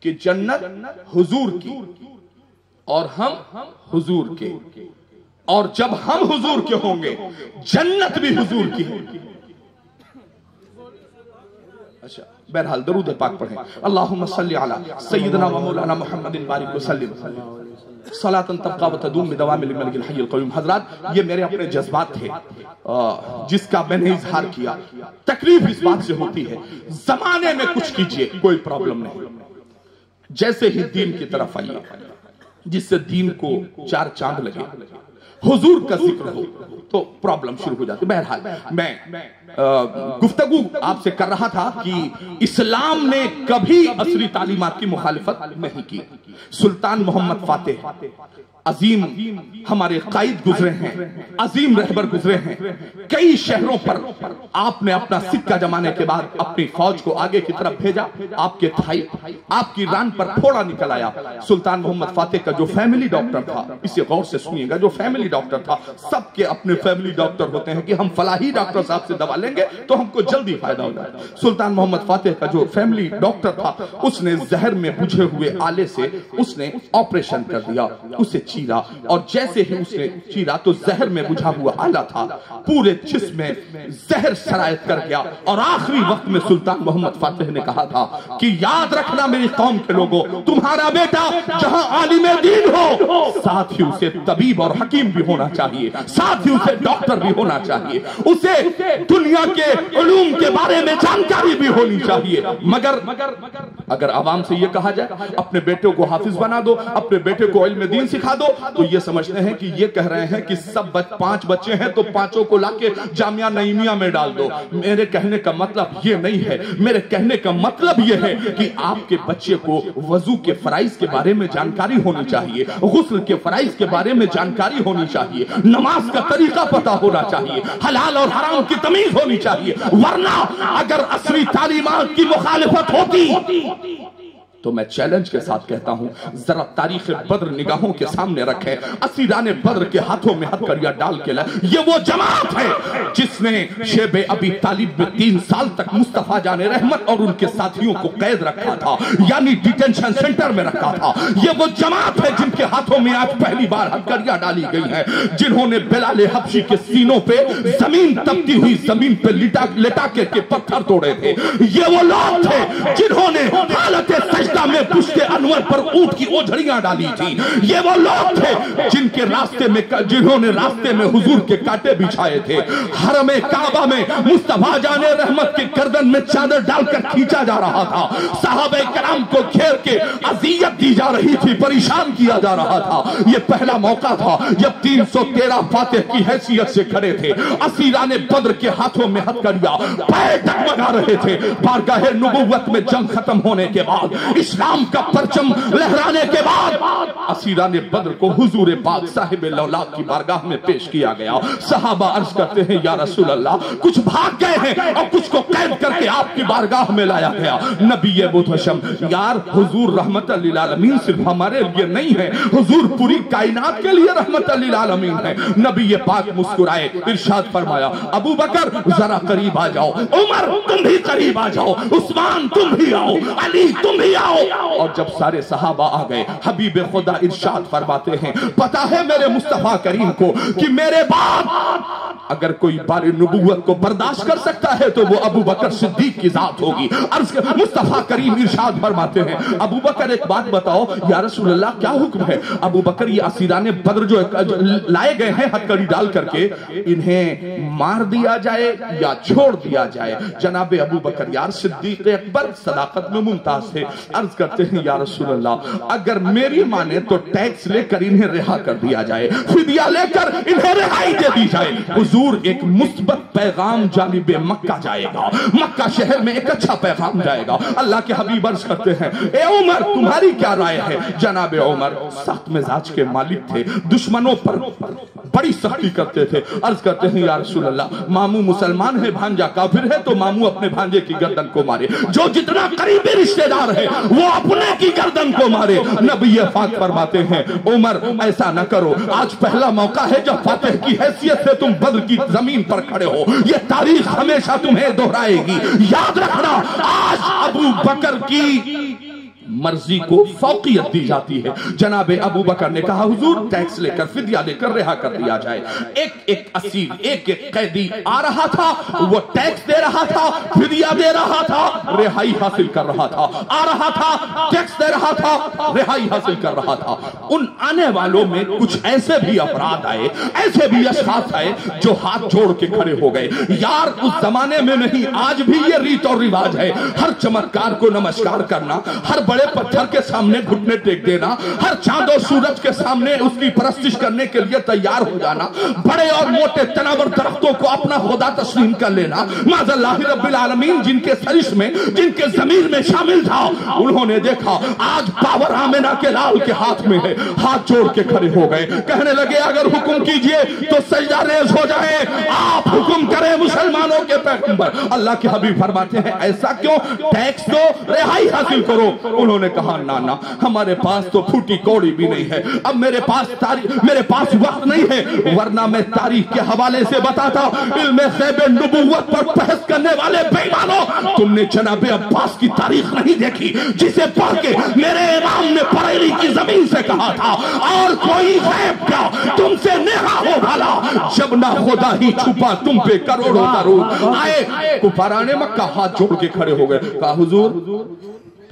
कि जन्नत हुजूर की और हम हुजूर के, और जब हम हुजूर के होंगे जन्नत भी हुजूर की होगी। अच्छा, बहरहाल दरूद पाक पढ़ें। अल्लाहुम्मा सल्ली अला सय्यिदना व मौलाना मुहम्मदिन बारिक वसल्लिम सलातन तबका व तदूम बिदवामिल मलिकिल हय्युल क़य्यूम। हज़रात, ये मेरे अपने जज्बात थे जिसका मैंने इजहार किया। तकलीफ इस बात से होती है, जमाने में कुछ कीजिए कोई प्रॉब्लम नहीं, जैसे ही दीन की तरफ आइए जिससे दीन को चार चांद लगे, हुजूर का जिक्र हो तो प्रॉब्लम शुरू हो जाती है। बहरहाल मैं गुफ्तगू आपसे कर रहा था कि इस्लाम ने कभी असली तालीमात की मुखालिफत नहीं की। सुल्तान मोहम्मद फातेह अजीम हमारे कायद गुजरे हैं, अजीम रहबर गुजरे हैं। कई शहरों पर आपने अपना सिक्का जमाने के बाद अपनी फौज को आगे की तरफ भेजा। आपके थाई आपकी रान पर फोड़ा निकल आया। सुल्तान मोहम्मद फातेह का जो फैमिली डॉक्टर था, इसे गौर से सुनिएगा, जो फैमिली डॉक्टर था, सबके अपने फैमिली डॉक्टर होते हैं कि हम फलाही डॉक्टर साहब से दवा लेंगे तो हमको जल्दी फायदा हो जाए। सुल्तान मोहम्मद फातेह का जो फैमिली डॉक्टर था, उसने जहर में बुझे हुए आले से उसने ऑपरेशन कर दिया, उसे चीरा, और जैसे ही उसने चीरा तो जहर में बुझा हुआ आला था पूरे जिस्म में जहर सरायत कर गया। और आखिरी वक्त में सुल्तान मोहम्मद फातेह ने कहा था कि याद रखना मेरी कौम के लोगों, तुम्हारा बेटा जहां आलिम दीन हो, साथ ही उसे तबीब और हकीम भी होना चाहिए, साथ ही उसे डॉक्टर भी होना चाहिए, उसे दुनिया के उलूम के बारे में जानकारी भी होनी चाहिए। मगर अगर आवाम से यह कहा जाए अपने बेटे को हाफिज बना दो, अपने बेटे को इल्म दीन सिखा दो, तो ये समझते हैं कि ये कह रहे हैं कि सब 5 बच्चे हैं तो 5 को लाके जामिया नईमिया में डाल दो। मेरे कहने का मतलब ये नहीं है। मेरे कहने का मतलब ये है कि आपके बच्चे को वजू के फराइज के बारे में जानकारी होनी चाहिए, गुस्ल के फराइज के बारे में जानकारी होनी चाहिए, नमाज का तरीका पता होना चाहिए, हलाल और हराम की तमीज होनी चाहिए। वरना अगर असली तालीमात की मुखालिफत होती तो मैं चैलेंज के साथ कहता हूं, जरा तारीख बद्र निगाहों के सामने रखे, असीराने बद्र के हाथों में हथकड़ियां डाल के लाए। ये वो जमात है जिसने शेबे अबी तालिब में 3 साल तक मुस्तफा जाने रहमत और उनके साथियों को कैद रखा था, यानी डिटेंशन सेंटर में रखा था। ये वो जमात है जिनके हाथों में आज पहली बार हथकड़ियां डाली गई है, जिन्होंने बिलाल हबशी के सीनों पे जमीन तपती हुई जमीन पे लिटा के पत्थर तोड़े थे। ये वो लोग थे जिन्होंने हालत सजदा में पुश्ते अनवर पर ऊंट की ओझड़ियां डाली थी। ये वो लोग थे जिनके जिन्होंने रास्ते में हुजूर के कांटे बिछाए थे। हरम काबा में मुस्तफा जाने रहमत के गर्दन में चादर डालकर खींचा जा रहा था। सहाबे कराम को घेर के अजियत दी जा रही थी, परेशान किया जा रहा था। ये पहला मौका था जब 313 फातेह की हैसियत से खड़े थे। असीराने बद्र के हाथों में हथकड़ियां पैर डगमगा रहे थे। बारगाहे नबुव्वत में जंग खत्म होने के बाद, इस्लाम का परचम लहराने के बाद, असीराने बद्र को हुजूर पाक साहिब लौलाद की बारगाह में पेश किया गया। सहाबा अर्ज करते हैं, या रसूल अल्लाह, कुछ भाग गए हैं और कुछ को कैद करके आपकी बारगाह में लाया गया। नबी मुतहशम, यार हुजूर रहमतल लिल आलमीन सिर्फ हमारे लिए नहीं है, हुजूर पूरी कायनात के लिए रहमतल लिल आलमीन है। नबी पाक मुस्कुराए, इरशाद फरमाया, अबू बकर जरा करीब आ जाओ, उमर तुम भी करीब आ जाओ, उस्मान तुम भी आओ, अली तुम भी आओ। आओ। और जब सारे सहाबा आ गए, हबीब खुदा इरशाद फरमाते हैं, पता है मेरे मुस्तफा करीम को कि मेरे बाद अगर कोई बारी नबूवत को बर्दाश्त कर सकता है तो वो अबू बकर सिद्दीक की जात होगी। मुस्तफा करीम इरशाद फरमाते हैं, अबू बकर एक बात बताओ या रसूल अल्लाह, क्या हुक्म है? अबू बकर, ये असीराने बद्र जो लाए गए हैं हथकड़ी डाल करके, इन्हें मार दिया जाए या छोड़ दिया जाए? जनाबे अबू बकर यार सिद्दीक अकबर सदाकत में मुमताज थे। अर्ज करते हैं या रसूल अल्लाह, अगर मेरी माने तो टैक्स लेकर इन्हें रिहा कर दिया जाए, फिदिया लेकर इन्हें रिहाई दे दी जाए। हुजूर, एक मुस्बत पैगाम जानिबे मक्का जाएगा, मक्का शहर में एक अच्छा पैगाम जाएगा। अल्लाह के हबीब अर्ज करते हैं, ए उमर तुम्हारी क्या राय है? जनाबे उमर सख्त मिजाज के मालिक थे, दुश्मनों पर बड़ी सख्ती करते थे। अर्ज करते हैं या रसूल अल्लाह, मामू मुसलमान है, भांजा काफिर है, तो मामू अपने भांजे की गर्दन को मारे। जो जितना करीबी रिश्तेदार है वो अपने की गर्दन को मारे। नबी पाक फरमाते हैं, उमर ऐसा न करो, आज पहला मौका है जब फातिह की हैसियत से तुम बद्र की जमीन पर खड़े हो। ये तारीख हमेशा तुम्हें दोहराएगी। याद रखना, आज अबू बकर की मर्जी को फौकियत दी जाती है। जनाबे अबू बकर ने कहा, हुजूर टैक्स लेकर फिदिया लेकर रिहा कर दिया जाए। एक एक असीर, एक एक कैदी आ रहा था, वो टैक्स दे रहा था, फिदिया दे रहा था, रिहाई हासिल कर रहा था, आ रहा था, टैक्स दे रहा था, रिहाई हासिल कर रहा था। उन आने वालों में कुछ ऐसे भी अपराध आए, ऐसे भी अशखास आए जो हाथ जोड़ के खड़े हो गए। यार उस जमाने में नहीं, आज भी ये रीत और रिवाज है। हर चमत्कार को नमस्कार करना, हर बड़े पत्थर के सामने घुटने टेक देना, हर चांद और सूरज के सामने उसकी परस्तिश करने के लिए तैयार हो जाना, बड़े और मोटे तनावर दरख्तों को अपना खुदा तस्लीम कर लेना। माज़अल्लाह रब्बिल आलमीन जिनके सरिश में, जिनके ज़मीर में शामिल था, उन्होंने देखा आज पावर आमिना के लाल के हाथ में है। हाथ जोड़ के खड़े हो गए, कहने लगे अगर हुक्म कीजिए तो सजदा रेज़ हो जाए, आप हुक्म करें मुसलमानों के पैगंबर। अल्लाह के हबीब फरमाते हैं, ऐसा क्यों? टैक्स दो, रिहाई हासिल करो। उन्होंने कहा, ना ना, हमारे पास तो फूटी कौड़ी भी नहीं है, अब मेरे पास वक्त नहीं है, वरना मैं तारीख के हवाले से बताता। इल्मे ग़ैब नबुव्वत पर बहस करने वाले बेईमानों, तुमने जनाबे अब्बास की तारीख नहीं देखी, जिसे पढ़ के मेरे इमाम ने बरेली की जमीन से कहा था, और कोई गैब क्या तुमसे नेहा हो भला, जब ना खुदा ही छुपा तुम पे करोड़ों दरूद आए। कुफाराने मक्का हाथ जोड़ के खड़े हो गए, कहा हुजूर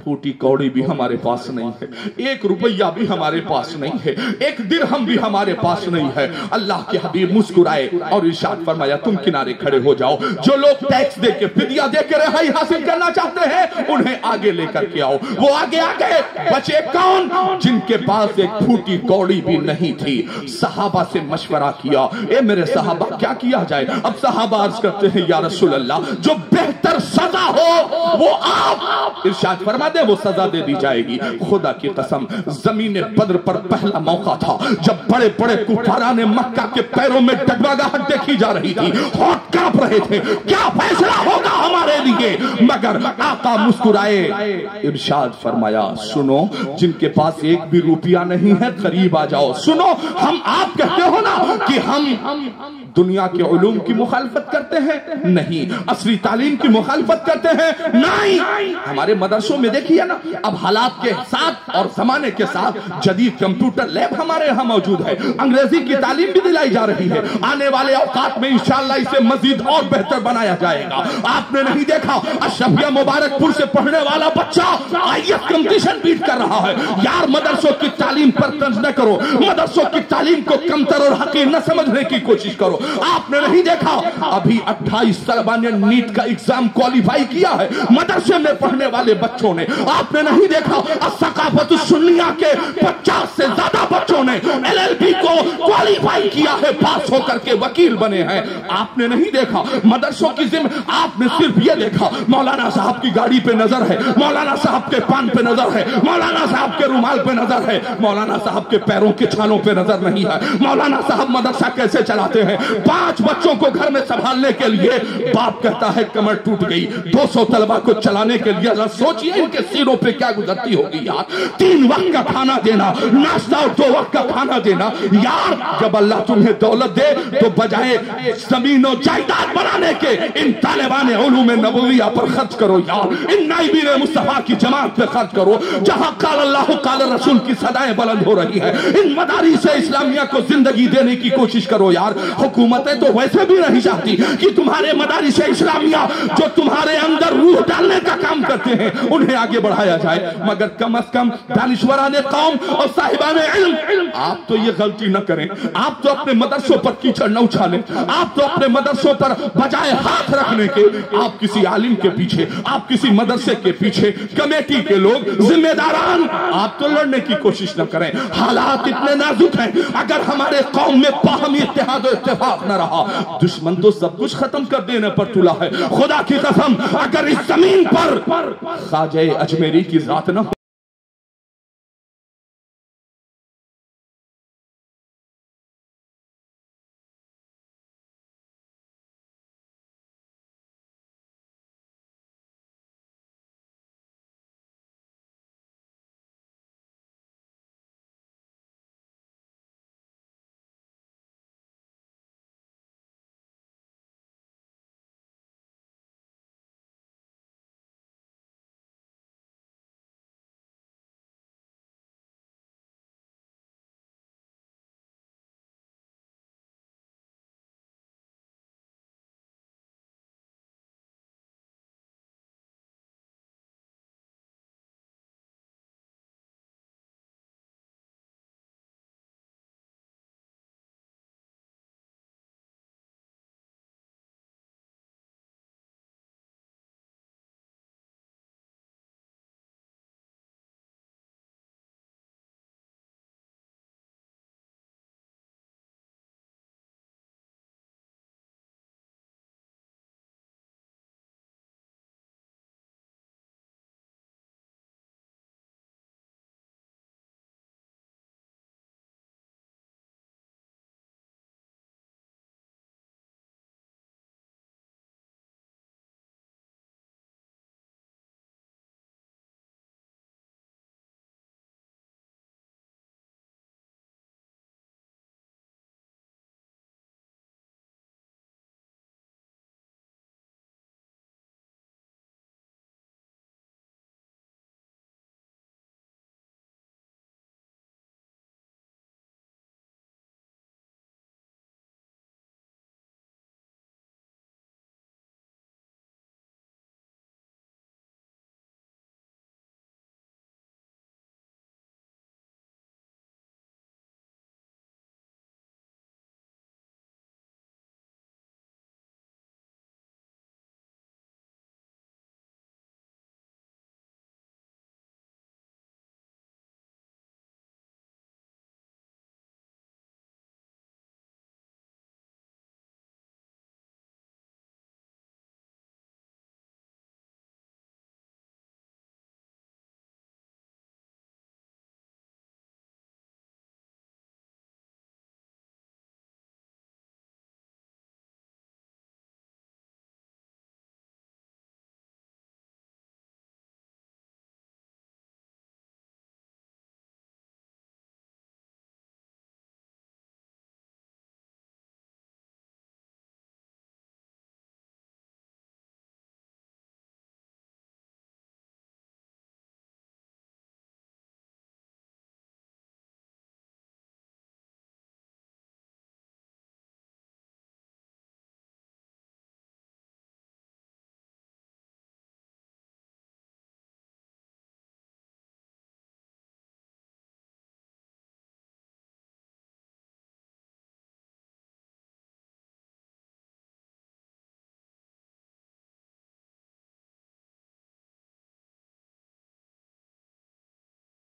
फूटी कौड़ी भी हमारे पास नहीं है, एक रुपया भी हमारे पास नहीं है, एक दिरहम भी हमारे पास नहीं है। अल्लाह के हबीब मुस्कुराए और इरशाद फरमाया, तुम किनारे खड़े हो जाओ, जो लोग टैक्स दे के फिदिया दे के रिहाई हासिल करना चाहते हैं उन्हें आगे लेकर के आओ। वो आगे आ गए, बचे कौन? जिनके पास एक फूटी कौड़ी भी नहीं थी। सहाबा से मशवरा किया, ए मेरे सहाबा क्या किया जाए? अब सहाबा अर्ज करते हैं, या रसूल अल्लाह, जो बेहतर सजा हो वो आप इरशाद फरमा वो सजा दे दी जाएगी। खुदा की कसम, जमीन बद्र पर पहला मौका था जब बड़े बड़े कुफाराने मक्का के पैरों में डगमगाहट देखी जा रही थी, होठ कांप रहे थे, क्या फैसला होगा हमारे लिए? मगर आका मुस्कुराए, इरशाद फरमाया, सुनो, जिनके पास एक भी रुपया नहीं है करीब आ जाओ। सुनो, हम आप कहते हो ना कि हम दुनिया के उलूम की मुखालफत करते हैं, नहीं, असली तालीम की मुखालफत करते हैं, नहीं। हमारे मदरसों में देखिए ना, अब हालात के साथ और जमाने के साथ जदीद कंप्यूटर लैब हमारे यहाँ मौजूद है, अंग्रेजी की तालीम भी दिलाई जा रही है। आने वाले औकात में इंशाअल्लाह इसे मजीद और बेहतर बनाया जाएगा। आपने नहीं देखा, अशरफिया मुबारकपुर से पढ़ने वाला बच्चा आईएएस कंपटीशन बीट कर रहा है। यार मदरसों की तालीम पर तंज न करो, मदरसों की तालीम को कमतर और हकीर न समझने की कोशिश करो। आपने नहीं देखा, अभी 28 तलबा ने नीट का एग्जाम क्वालिफाई किया है मदरसे में पढ़ने वाले बच्चों ने। आपने नहीं देखा, असकाफत सुन्निया के 50 से ज्यादा बच्चों ने एलएलबी को क्वालिफाई किया है, पास होकर के वकील बने हैं। आपने नहीं देखा मदरसों की जिम्मे, आपने सिर्फ ये देखा मौलाना साहब की गाड़ी पे नजर है, मौलाना साहब के पान पे नजर है, मौलाना साहब के रुमाल पे नजर है, मौलाना साहब के पैरों के छालों पे नजर नहीं है। मौलाना साहब मदरसा कैसे चलाते हैं? 5 बच्चों को घर में संभालने के लिए बाप कहता है कमर टूट गई, 200 तलबा को चलाने के लिए। सोचिए इनके सीनों पे क्या गुजरती होगी यार। 3 वक्त का खाना देना, नाश्ता और 2 वक्त का खाना देना यार। जब अल्लाह तुम्हें दौलत दे तो बजाय जमीन और जायदाद बनाने के इन तालिबान उलूम नबविया पर खर्च करो यार, इन नाइबीन मुस्तफा की जमात पे खर्च करो जहां काल अल्लाह काल रसूल की सदाएं बुलंद हो रही है। इन मदारिस इस्लामिया को जिंदगी देने की कोशिश करो यार। हुकूमतें तो वैसे भी नहीं चाहती कि तुम्हारे मदारिस इस्लामिया जो तुम्हारे अंदर रूह डालने का काम करते हैं उन्हें आगे बढ़ाया जाए, मगर कम से कम दानिश्वराने कौम और साहिबाने इल्म आप तो ये गलती न करें। आप तो अपने मदरसों पर कीचड़ न उछालें। आप तो अपने मदरसों पर बजाय हाथ रखने के आप किसी आलिम के पीछे, आप किसी मदरसे के पीछे, कमेटी के लोग जिम्मेदारान आप तो लड़ने की कोशिश न करें। हालात इतने नाजुक हैं, अगर हमारे कौम में बाहमी इत्तेहाद और इत्तेफाक न रहा, दुश्मन तो सब कुछ खत्म कर देने पर तुला है। खुदा की कसम अगर इस जमीन पर ख्वाजा अजमेरी की जात न